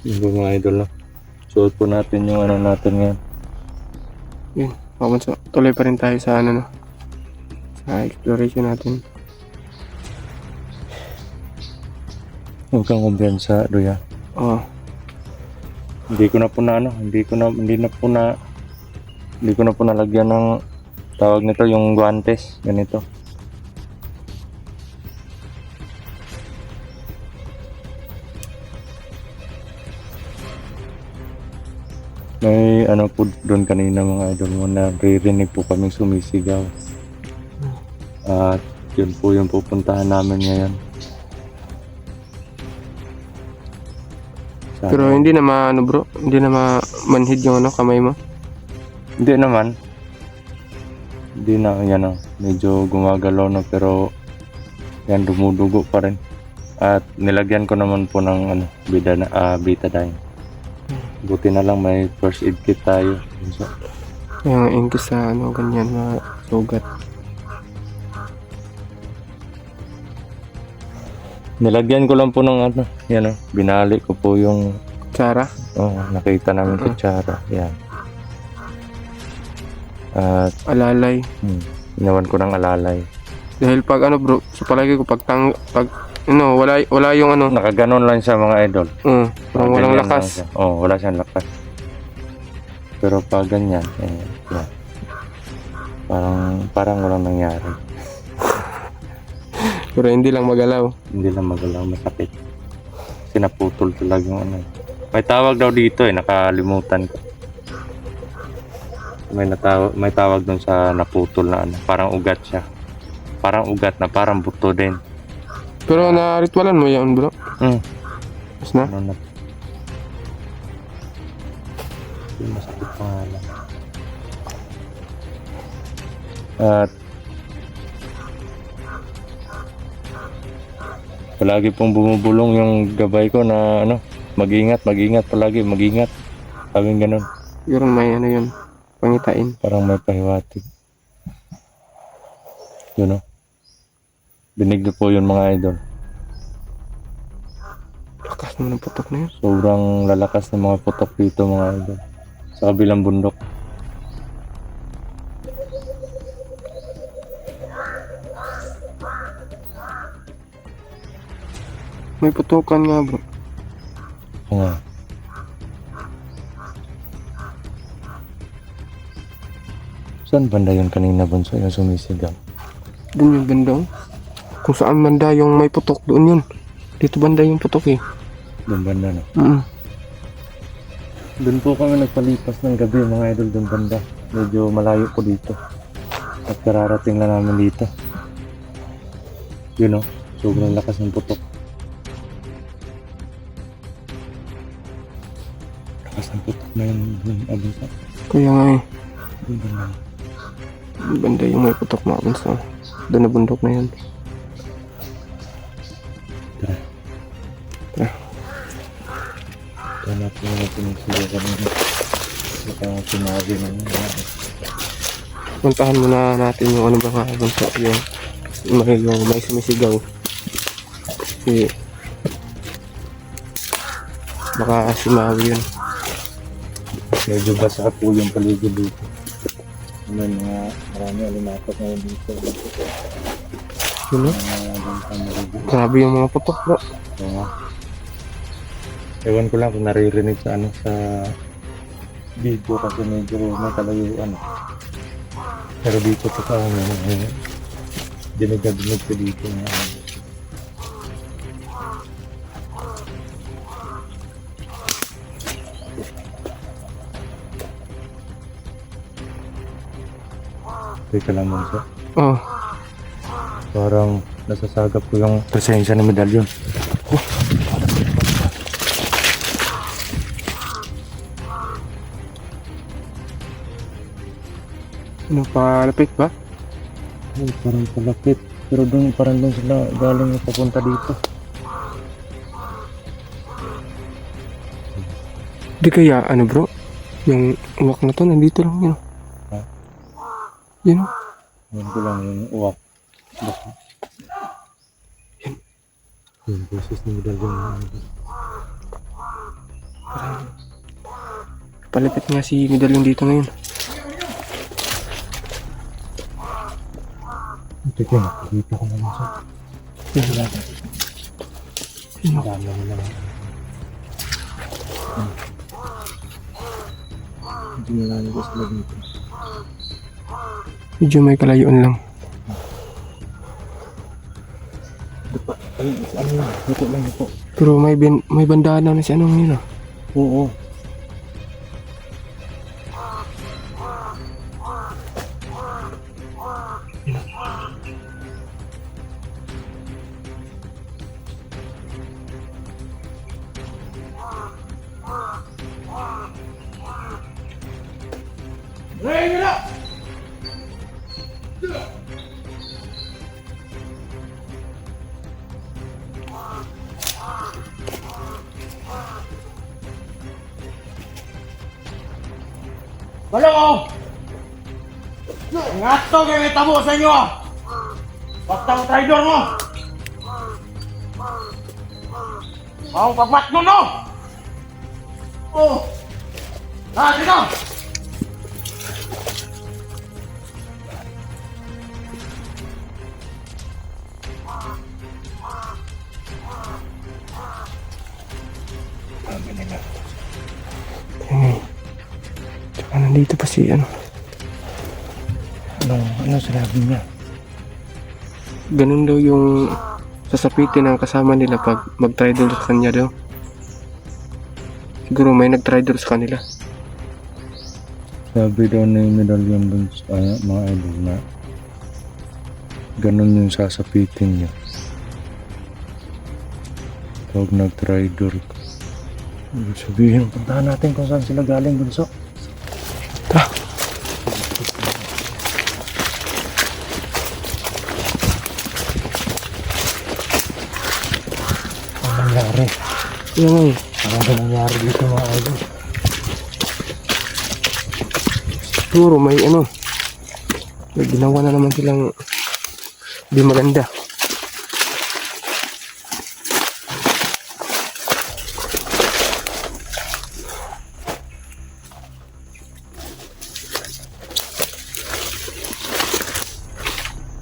Yung mga idol, no? Suot po natin yung ano natin ngayon. Yun, tuloy pa rin tayo sa ano, no? Sa exploration natin. Huwag kang kumpiyansa, Duya. Oo. Hindi ko na po nalagyan ng tawag nito, yung guantes, ganito. May ano po doon kanina mga idol mo, naririnig po kaming sumisigaw. At yun po yung pupuntahan namin ngayon. Sana. Pero hindi na maano bro, hindi na manhid yung ano, kamay mo. Hindi naman. Hindi na, yan o. Medyo gumagalaw na pero yan, dumudugo pa rin. At nilagyan ko naman po ng ano, betadine. Buti na lang may first aid kit tayo. Kaya nga ingkis sa ano, ganyan, mga sugat. Nilagyan ko lang po ng ano, yan o. Binali ko po yung Tsara? nakita namin kutsara. Yan. At Alalay. inawan ko ng alalay. Dahil pag ano bro, sa palagi ko pag ano, wala yung ano. Nakaganon lang siya mga idol. Parang walang Ganyan lakas. lang siya. Wala siyang lakas. Pero pag ganyan, yan. Parang walang nangyari. Pero hindi lang magalaw. Hindi lang magalaw, masakit. Kasi naputol talaga yung ano. May tawag daw dito nakalimutan ko. May tawag doon sa naputol na ano, parang ugat siya. Parang ugat na parang buto din. Pero na-ritualan mo yan bro? Mas na? Ano na? Yung masakit pa nga lang. At palagi pong bumubulong yung gabay ko na ano, mag-ingat palagi, mag-ingat. Sabing ganun. Yung may ano yun, pangitain. Parang may pahiwatig. Yun o. Dinig na po yun mga idol. Lakas mo ng putok na yun. Sobrang lalakas ng mga putok dito mga idol. Sa kabilang bundok. May putukan nga bro. Oo nga. Saan banda yun kanina bunso yung sumisigaw? Doon yung banda oh. Kung saan banda yung may putok, doon yun. Dito banda yung putok eh. Doon banda no? Doon po kami nagpalipas ng gabi mga idol, doon banda. Medyo malayo po dito. At kararating lang namin dito. Yun o, sobrang lakas ng putok. Lakas ng putok na yun, abunsa. Kaya nga eh. Doon banda. Doon banda yung may putok na abunsa. Doon na bundok na yun. Tara. Hanap po natin yung sila kanina. Saka sinabi na yun. Puntahan muna natin yung ano ba nga bunso, yung may sumisigaw. Kasi baka si Maui yun. Medyo basa po yung paligid dito. May mga marami alimatok ngayon dito. Yun, no? Grabe yung mga putok bro. Oo. Ewan ko lang kung naririnig sa ano sa video kasi medyo matalayuan. Pero dito po sa ano, dinig ko dito na teka lang Monso. Oh, Parang nasasagap ko yung presensya ng medalyon. ano palapit ba? Ay, parang palapit. Pero doon parang doon sila galing papunta dito. Di kaya ano bro, yung uwak na to nandito lang yun. Ha? Yun. Yan ko lang yung uwak. Baka. Yung boses ng medalyon. Palapit nga si medalyon dito ngayon. Ito ko nakikita ko naman sa. Yan lang. Ang dami nila. Hindi nila nila sila dito. Medyo may kalayuan lang. Ay, ano yun? Ito lang ito. Pero may bandana na si ano ngayon ah. Oo. Balong! Ingat to kayo may tabo sa inyo ah! Basta ang traidor mo! Ang pagbat mo no! Oh! Dito! Tsaka nandito pa si ano. Ano sinabi niya? Ganun daw yung sasapitin ng kasama nila pag mag-tridor sa kanya daw. Siguro may nag-tridor sa kanila. Sabi daw na yung medalyon dun sa mga idol na ganun yung sasapitin niya. Pag nag-tridor ka. Sabihin, puntahan natin kung saan sila galing bunso. Tara! Ano nangyari? Yan nga eh. Ano ba nangyari dito mga idol? Siguro may ano. May ginawa na naman silang di maganda.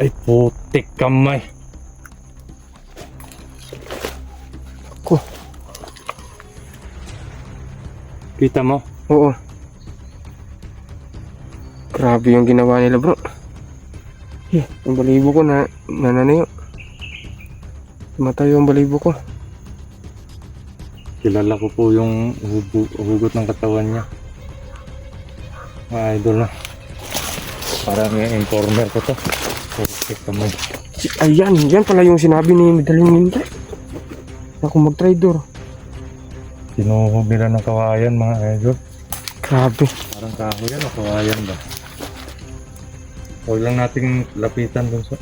Ay putik kamay. Ko. Kita mo? Oo. Grabe yung ginawa nila bro. Yung balibo ko na nananayo. Matay yung balibo ko. Kilala ko po yung hugot ng katawan niya. Mga idol na. Parang yung informer ko to. Putik kamay. Ayan, yan pala yung sinabi ni Medalyon Minta. Na kung mag-tridor. Tinuhog nila ng kawayan mga idol. Grabe. Parang kahoy yan o kawayan ba? Huwag lang nating lapitan dun sa...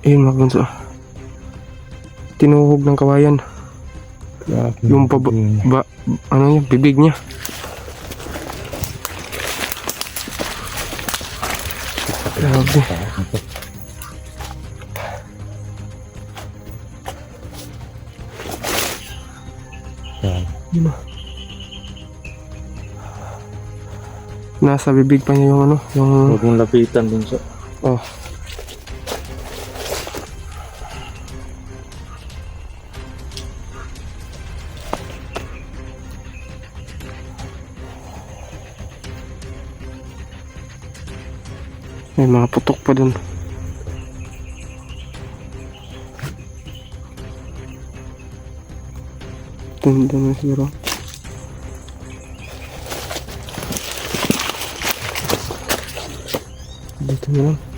Ayun mga bunso. Tinuhog ng kawayan. Yung ano yan, bibig niya. Grabe. Yan. Yun na. Nasa bibig pa niya yung ano, yung... Huwag mong lapitan dun sa... Oh. May mga putok pa dun. Dun na siguro. Dito na lang.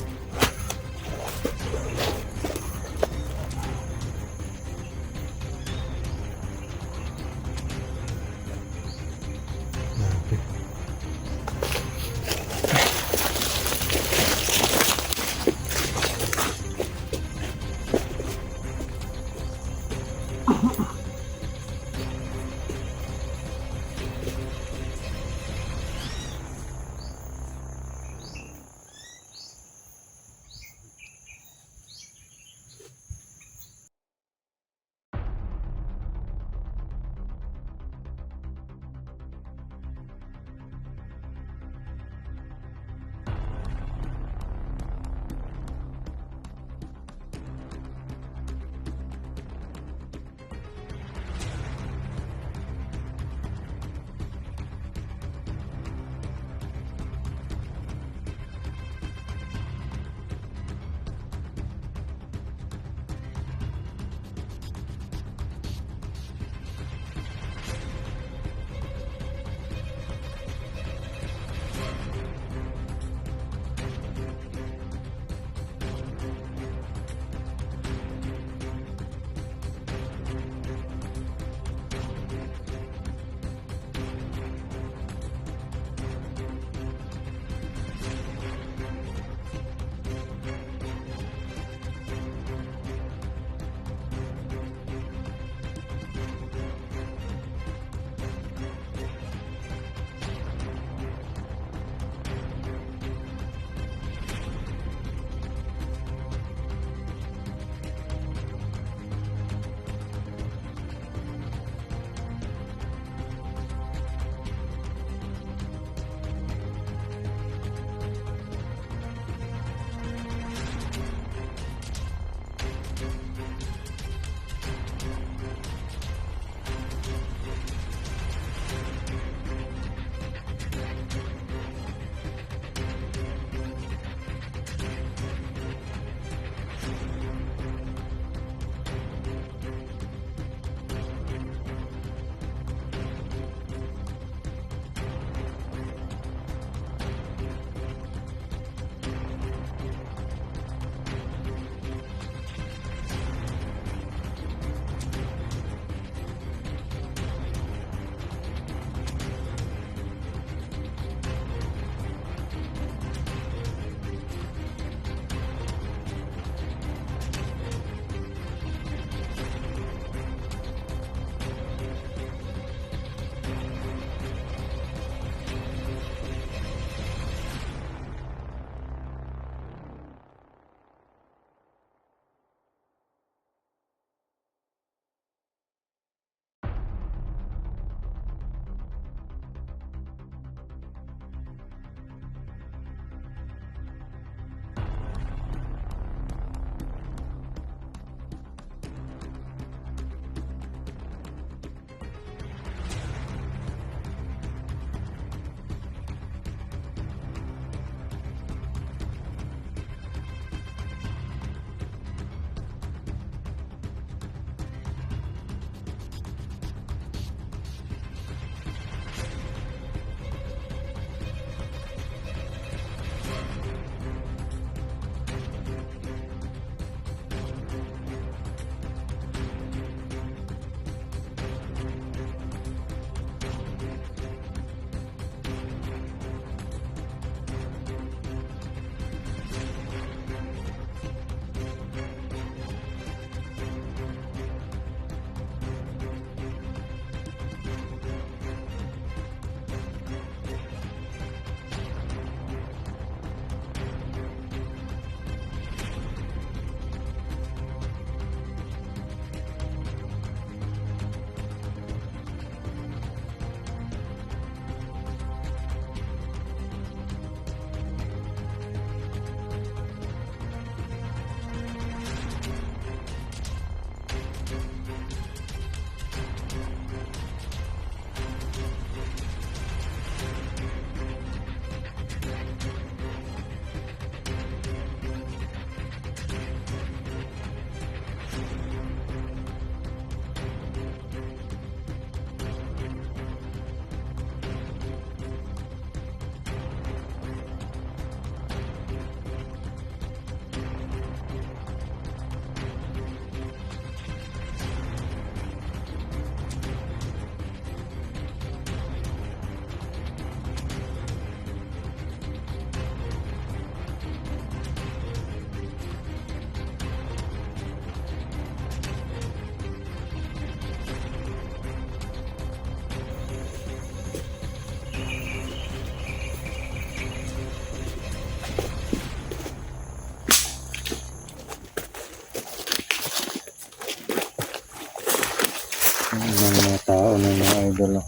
idol. Oh.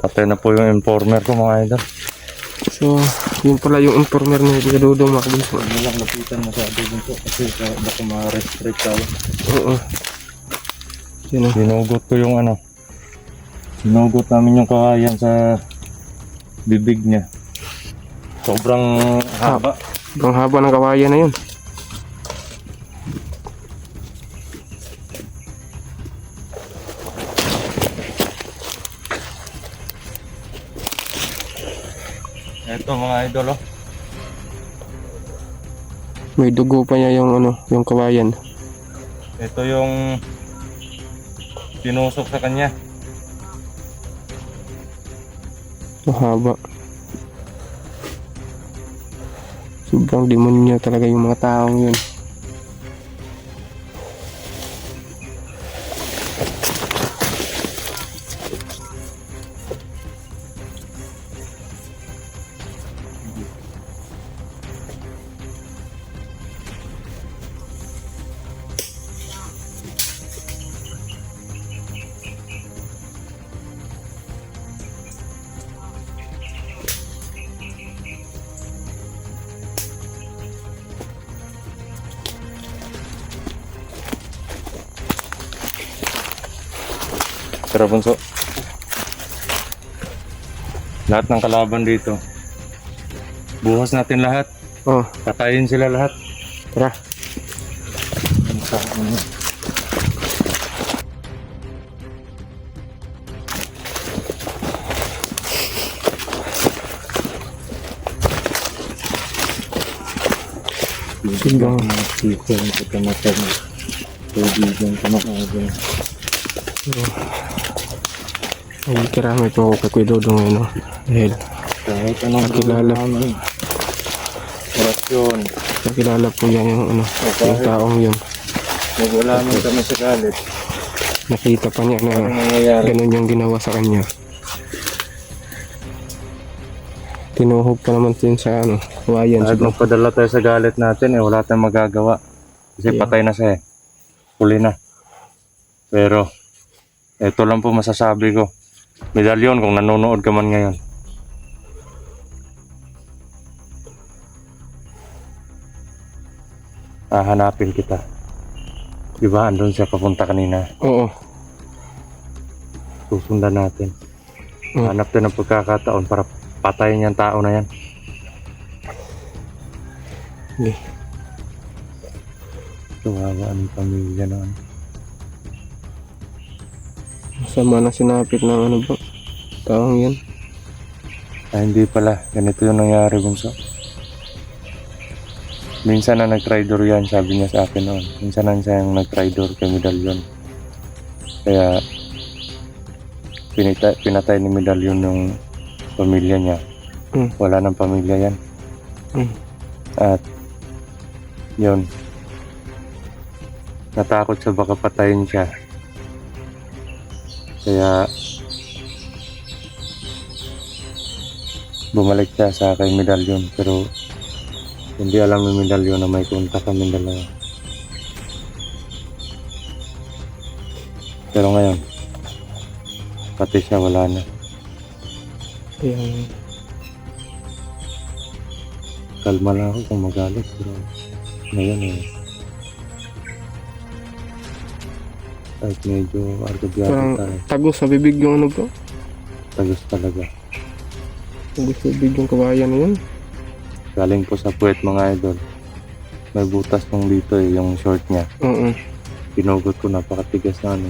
Patay na po yung informer ko mga idol. So, yun pala yung informer ni Kuya Dodong mga kabunso. Huwag mo lang lapitan masyado dun po kasi baka ma-restrict tayo. Oo. Yun o. Sinugot ko yung ano. Sinugot namin yung kawayan sa bibig niya. Sobrang haba. Ang haba ng kawayan na yun. Ito mga idol oh. May dugo pa niya yung ano, yung kawayan. Ito yung tinusok sa kanya. Mahaba. Sobrang demonyo talaga yung mga taong yun. Tara bunso. Lahat ng kalaban dito. Buhos natin lahat. Oh, Patayin sila lahat. tara. Sobrang ay karami po ako kay Kuya Dodong ngayon, no? Dahil Kahit anong Nakilala. namin. Orasyon. nakilala po yan yung ano, yung taong yun. Wala naman kami sa galit. Nakita pa niya Ano na nangyayari? ganun yung ginawa sa kanya. Tinuhog pa naman din sa ano, kawayan. Kahit Siguro. magpadala tayo sa galit natin wala tayong magagawa. Kasi Yeah. patay na siya Huli na. Pero, ito lang po masasabi ko. Medalyon kung nanonood ka man ngayon. Hahanapin kita. Diba, andun siya papunta kanina. Oo. Susundan natin. Mm. Hanap tayo ng pagkakataon para patayin yung tao na yan. Okay. Kawawa ang pamilya na ano. Sama na sinapit ng ano ba? Taong yan. Hindi pala. Ganito yung nangyari bunso. Minsan na nag-tridor yan, sabi niya sa akin noon. Minsan na siya yung nag-tridor kay Medalyon. Kaya pinatay ni Medalyon yung pamilya niya. Mm. Wala nang pamilya yan. Mm. At yun. Natakot siya baka patayin siya. Kaya bumalik siya sa kay Medalyon pero hindi alam ni Medalyon na may kontak kami dalawa. Pero ngayon pati siya wala na. Yung Kalma lang ako kung magalit pero ngayon kahit medyo argabyado parang tayo. tagos sa bibig yung ano bro. Tagos talaga. Tagos sa bibig yung kawayan na yun. Galing po sa puwet mga idol. May butas nung dito yung short niya. Oo. Pinugot ko, napakatigas na ano.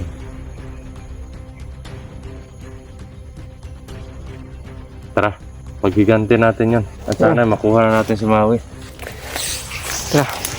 Tara, paghiganti natin yun. At sana makuha na natin si Maui. Tara.